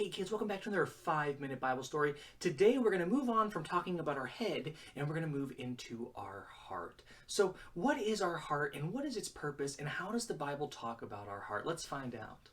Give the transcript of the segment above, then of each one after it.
Hey kids, welcome back to another 5-minute Bible story. Today we're going to move on from talking about our head and we're going to move into our heart. So, what is our heart and what is its purpose and how does the Bible talk about our heart? Let's find out.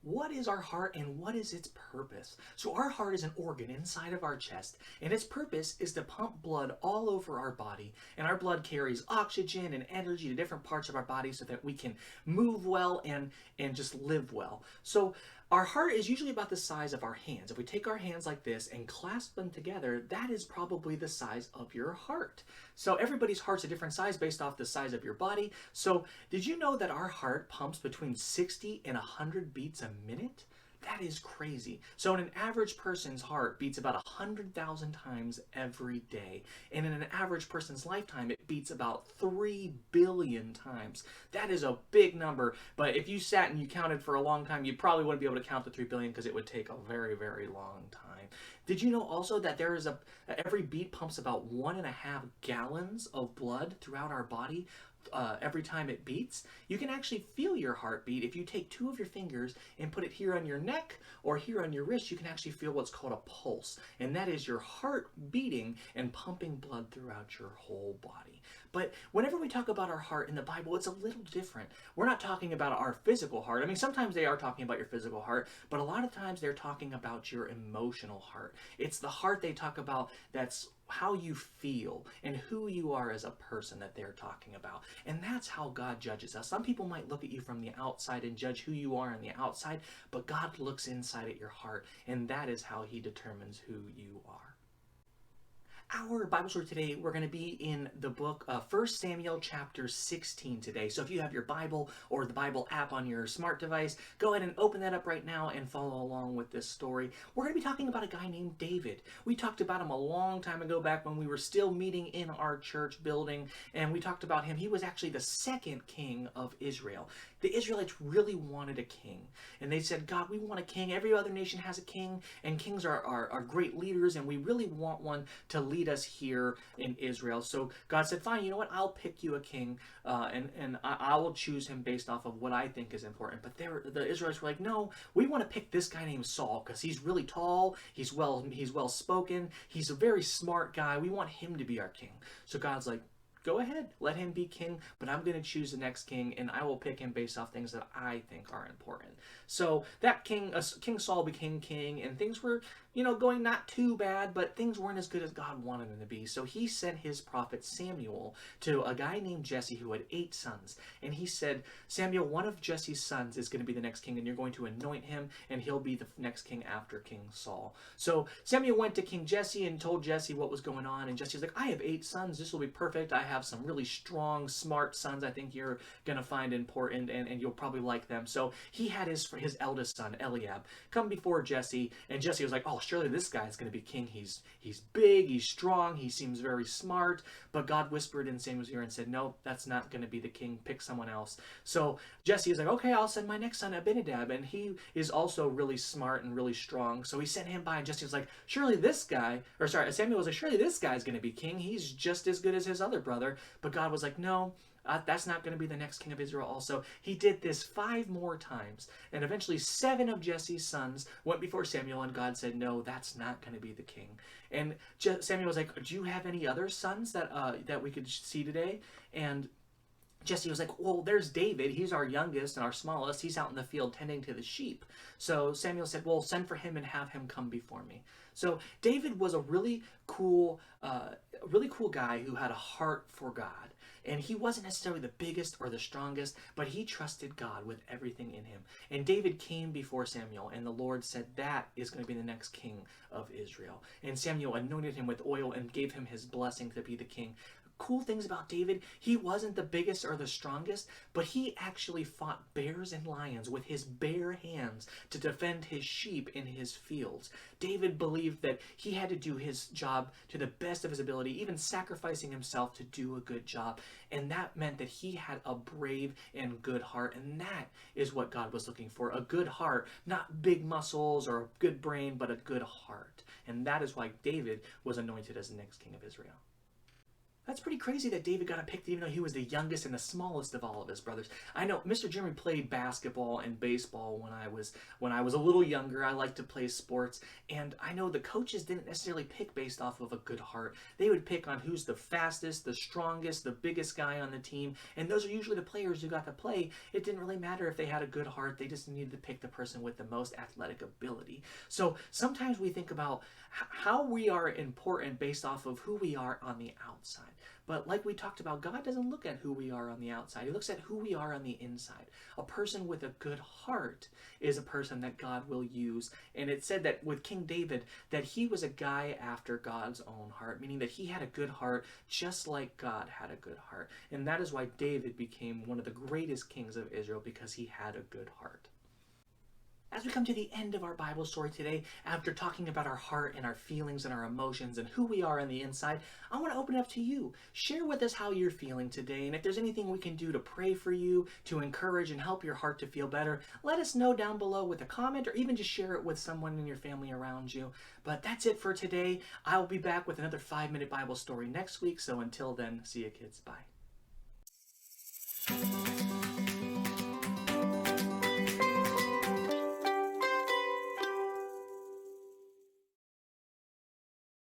What is our heart and what is its purpose? So our heart is an organ inside of our chest, and its purpose is to pump blood all over our body. And our blood carries oxygen and energy to different parts of our body so that we can move well and just live well. So our heart is usually about the size of our hands. If we take our hands like this and clasp them together, that is probably the size of your heart. So everybody's heart's a different size based off the size of your body. So did you know that our heart pumps between 60 and 100 beats a minute? That is crazy. So an average person's heart beats about 100,000 times every day. And in an average person's lifetime, it beats about 3 billion times. That is a big number. But if you sat and you counted for a long time, you probably wouldn't be able to count the 3 billion because it would take a very, very long time. Did you know also that every beat pumps about 1.5 gallons of blood throughout our body? Every time it beats, you can actually feel your heartbeat. If you take two of your fingers and put it here on your neck or here on your wrist, you can actually feel what's called a pulse. And that is your heart beating and pumping blood throughout your whole body. But whenever we talk about our heart in the Bible, it's a little different. We're not talking about our physical heart. I mean, sometimes they are talking about your physical heart, but a lot of times they're talking about your emotional heart. It's the heart they talk about that's how you feel and who you are as a person that they're talking about. And that's how God judges us. Some people might look at you from the outside and judge who you are on the outside, but God looks inside at your heart, and that is how he determines who you are. Our Bible story today, we're going to be in the book of 1 Samuel chapter 16 today. So if you have your Bible or the Bible app on your smart device, go ahead and open that up right now and follow along with this story. We're going to be talking about a guy named David. We talked about him a long time ago back when we were still meeting in our church building, and we talked about him. He was actually the second king of Israel. The Israelites really wanted a king, and they said, God, we want a king. Every other nation has a king, and kings are great leaders, and we really want one to lead us here in Israel. So God said, fine, you know what? I'll pick you a king, and I will choose him based off of what I think is important. But the Israelites were like, no, we want to pick this guy named Saul because he's really tall, he's well spoken, he's a very smart guy. We want him to be our king. So God's like, go ahead, let him be king, but I'm going to choose the next king, and I will pick him based off things that I think are important. So that King Saul became king, and things were, going not too bad, but things weren't as good as God wanted them to be. So he sent his prophet Samuel to a guy named Jesse who had 8 sons, and he said, Samuel, one of Jesse's sons is going to be the next king, and you're going to anoint him, and he'll be the next king after King Saul. So Samuel went to King Jesse and told Jesse what was going on, and Jesse was like, I have 8 sons, this will be perfect. I have some really strong, smart sons I think you're going to find important, and you'll probably like them. So he had his eldest son, Eliab, come before Jesse, and Jesse was like, oh, surely this guy's going to be king. He's big, he's strong, he seems very smart. But God whispered in Samuel's ear and said, no, that's not going to be the king. Pick someone else. So Jesse is like, okay, I'll send my next son, Abinadab, and he is also really smart and really strong. So he sent him by, and Jesse was like, Samuel was like, surely this guy's going to be king. He's just as good as his other brother. But God was like, no, that's not going to be the next king of Israel also. He did this 5 more times. And eventually 7 of Jesse's sons went before Samuel, and God said, no, that's not going to be the king. And Samuel was like, do you have any other sons that we could see today? And Jesse was like, well, there's David. He's our youngest and our smallest. He's out in the field tending to the sheep. So Samuel said, well, send for him and have him come before me. So David was a really cool guy who had a heart for God. And he wasn't necessarily the biggest or the strongest, but he trusted God with everything in him. And David came before Samuel, and the Lord said, that is going to be the next king of Israel. And Samuel anointed him with oil and gave him his blessing to be the king. Cool things about David, he wasn't the biggest or the strongest, but he actually fought bears and lions with his bare hands to defend his sheep in his fields. David believed that he had to do his job to the best of his ability, even sacrificing himself to do a good job. And that meant that he had a brave and good heart. And that is what God was looking for, a good heart, not big muscles or a good brain, but a good heart. And that is why David was anointed as the next king of Israel. That's pretty crazy that David got picked even though he was the youngest and the smallest of all of his brothers. I know Mr. Jeremy played basketball and baseball when I was a little younger. I liked to play sports, and I know the coaches didn't necessarily pick based off of a good heart. They would pick on who's the fastest, the strongest, the biggest guy on the team, and those are usually the players who got to play. It didn't really matter if they had a good heart. They just needed to pick the person with the most athletic ability. So sometimes we think about how we are important based off of who we are on the outside. But like we talked about, God doesn't look at who we are on the outside. He looks at who we are on the inside. A person with a good heart is a person that God will use. And it said that with King David, that he was a guy after God's own heart, meaning that he had a good heart just like God had a good heart. And that is why David became one of the greatest kings of Israel, because he had a good heart. As we come to the end of our Bible story today, after talking about our heart and our feelings and our emotions and who we are on the inside, I want to open it up to you. Share with us how you're feeling today, and if there's anything we can do to pray for you, to encourage and help your heart to feel better, let us know down below with a comment, or even just share it with someone in your family around you. But that's it for today. I'll be back with another 5-minute Bible story next week, so until then, see you kids. Bye.